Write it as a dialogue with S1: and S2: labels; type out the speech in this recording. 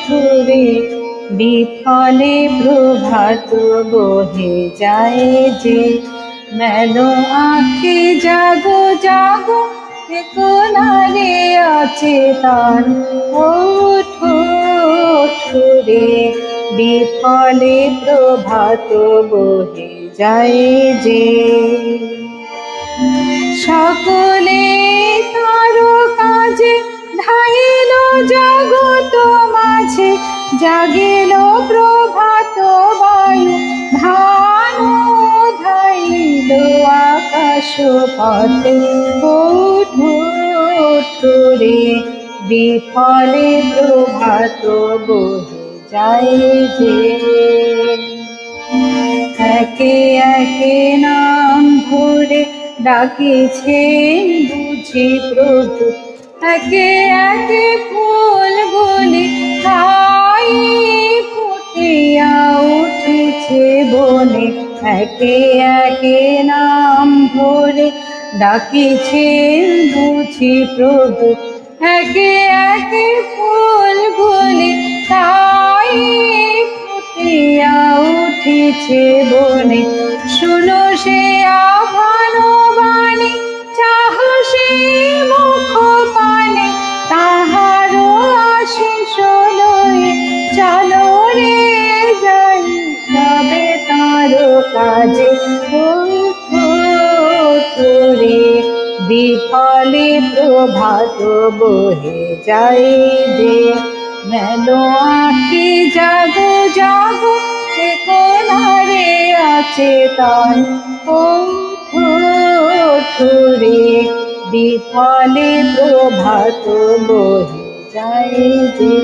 S1: ঠোঁটে বিফলে প্রভাত বহে যায় যে, মেলো আঁখি জাগো জাগো কোনারে আছে তার। ঠোঁটে বিফলে প্রভাত বহে যায় যে, সকলে তার কাজে ধাইল জগৎ মাঝে, জাগিল প্রভাত বায়ু ভানু ধাইল আকাশ পথে। ঠোঁটে বিফলে প্রভাত বহে যায় যে, একে একে নাম ধরে ডাকিছেন বুঝি প্রভু, একে একে ফুলগুলি তাই ফুটিয়া উঠেছে বনে। একে একে নাম ধরে ডাকিছেন বুঝি প্রভু, একে একে ফুলগুলি তাই ফুটিয়া উঠেছে বনে। শুনো সে আহ্বান বাণী, চাহ সে মুখ পানে, তাহারও আশিস লয়ে চলো রে যাই সবে তার কাজে। ঠোঁটে বিফলে প্রভাত বহে যায় যে, মেলো আঁখি জাগো জাগো কোনারে আছে তার। ঠোঁটে বিফলে প্রভাত বহে যায় যে।